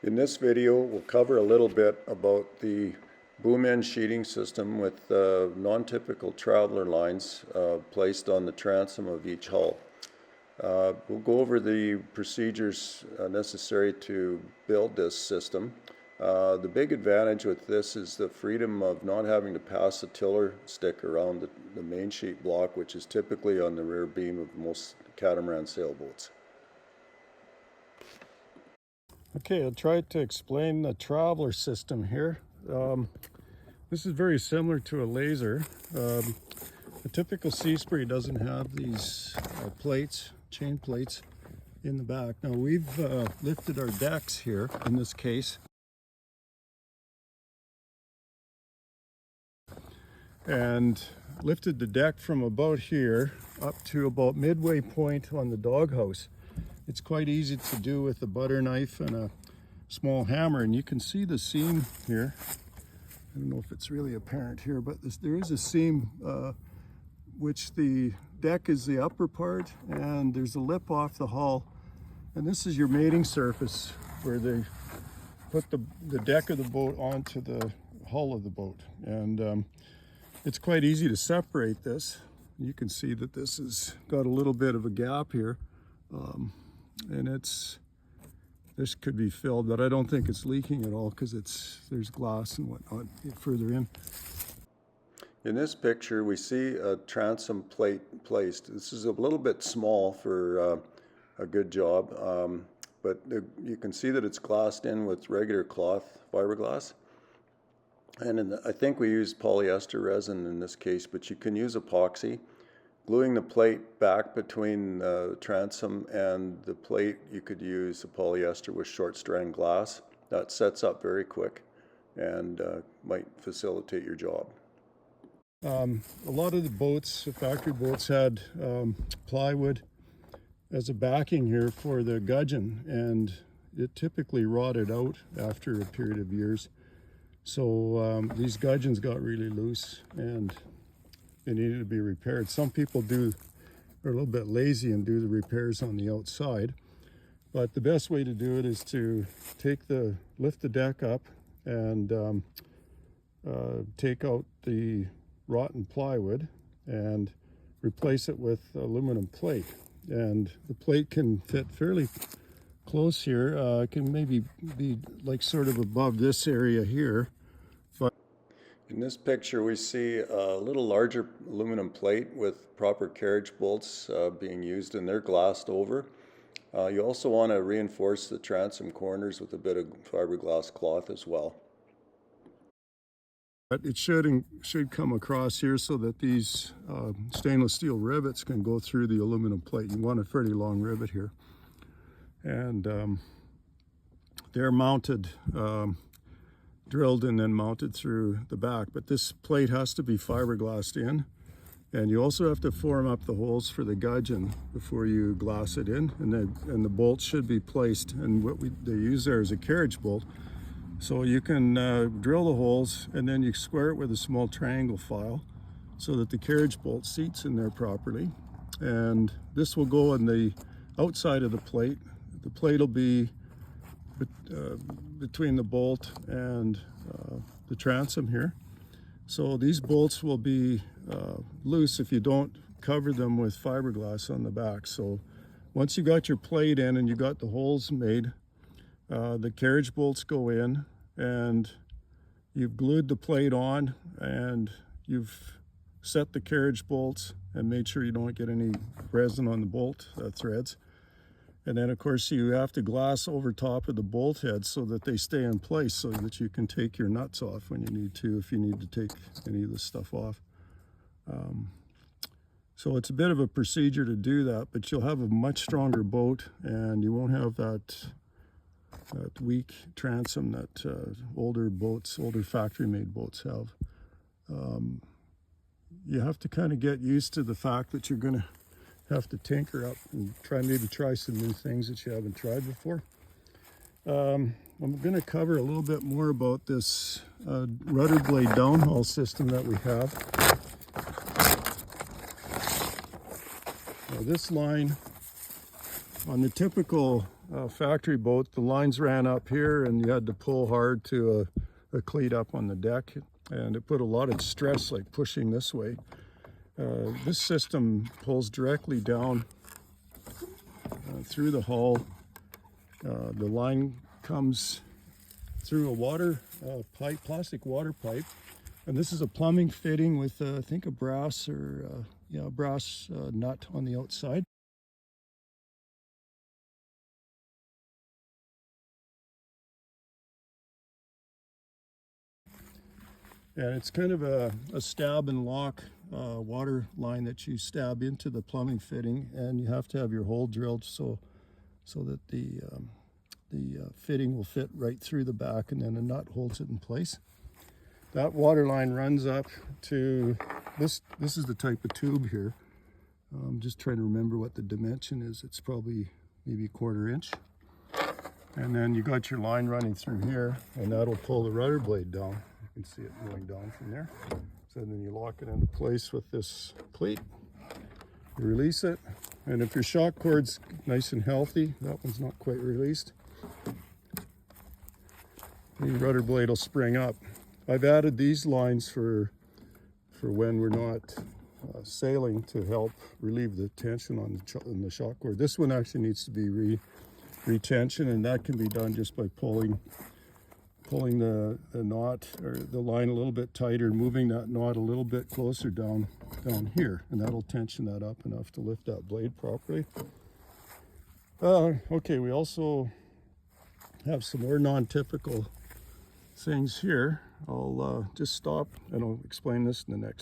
In this video, we'll cover a little bit about the boom end sheeting system with non-typical traveler lines placed on the transom of each hull. We'll go over the procedures necessary to build this system. The big advantage with this is the freedom of not having to pass the tiller stick around the main sheet block, which is typically on the rear beam of most catamaran sailboats. Okay, I'll try to explain the traveler system here. This is very similar to a laser. A typical Seaspray doesn't have these plates, chain plates in the back. Now we've lifted our decks here in this case. And lifted the deck from about here up to about midway point on the doghouse. It's quite easy to do with a butter knife and a small hammer, and you can see the seam here. I don't know if it's really apparent here, but there is a seam which the deck is the upper part, and there's a lip off the hull, and this is your mating surface where they put the deck of the boat onto the hull of the boat. And it's quite easy to separate this. You can see that this has got a little bit of a gap here. And this could be filled, but I don't think it's leaking at all because there's glass and whatnot further in. In this picture, we see a transom plate placed. This is a little bit small for a good job, but you can see that it's glassed in with regular cloth fiberglass. And I think we use polyester resin in this case, but you can use epoxy. Gluing the plate back between the transom and the plate, you could use a polyester with short strand glass. That sets up very quick and might facilitate your job. A lot of the boats, the factory boats, had plywood as a backing here for the gudgeon, and it typically rotted out after a period of years. So these gudgeons got really loose and they needed to be repaired. Some people are a little bit lazy and do the repairs on the outside, but the best way to do it is to lift the deck up and take out the rotten plywood and replace it with aluminum plate. And the plate can fit fairly close here. It can maybe be like sort of above this area here. In this picture, we see a little larger aluminum plate with proper carriage bolts being used, and they're glassed over. You also want to reinforce the transom corners with a bit of fiberglass cloth as well. It should come across here so that these stainless steel rivets can go through the aluminum plate. You want a fairly long rivet here. And they're mounted, drilled and then mounted through the back, but this plate has to be fiberglassed in, and you also have to form up the holes for the gudgeon before you glass it in, and the bolts should be placed, and what they use there is a carriage bolt. So you can drill the holes and then you square it with a small triangle file so that the carriage bolt seats in there properly, and this will go on the outside of the plate. The plate will be between the bolt and the transom here. So these bolts will be loose if you don't cover them with fiberglass on the back. So once you got your plate in and you got the holes made, the carriage bolts go in, and you've glued the plate on, and you've set the carriage bolts and made sure you don't get any resin on the bolt threads. And then, of course, you have to glass over top of the bolt heads so that they stay in place, so that you can take your nuts off when you need to, if you need to take any of this stuff off. So it's a bit of a procedure to do that, but you'll have a much stronger boat, and you won't have that weak transom that older factory-made boats have. You have to kind of get used to the fact that you're going to have to tinker up and maybe try some new things that you haven't tried before. I'm going to cover a little bit more about this rudder blade downhaul system that we have. Now this line On the typical factory boat, the lines ran up here and you had to pull hard to a cleat up on the deck, and it put a lot of stress, like pushing this way. This system pulls directly down through the hull. The line comes through a water pipe, plastic water pipe, and this is a plumbing fitting with I think a brass or brass nut on the outside. And it's kind of a stab and lock water line that you stab into the plumbing fitting, and you have to have your hole drilled so that the fitting will fit right through the back, and then a nut holds it in place. That water line runs up to this. This is the type of tube here. I'm just trying to remember what the dimension is. It's probably maybe 1/4 inch. And then you got your line running through here, and that'll pull the rudder blade down. You can see it going down from there. So then you lock it into place with this cleat. You release it, and if your shock cord's nice and healthy, that one's not quite released, the rudder blade will spring up. I've added these lines for when we're not sailing to help relieve the tension on the shock cord. This one actually needs to be retension, and that can be done just by pulling the knot or the line a little bit tighter, moving that knot a little bit closer down here, and that'll tension that up enough to lift that blade properly. Okay, we also have some more non-typical things here. I'll just stop and I'll explain this in the next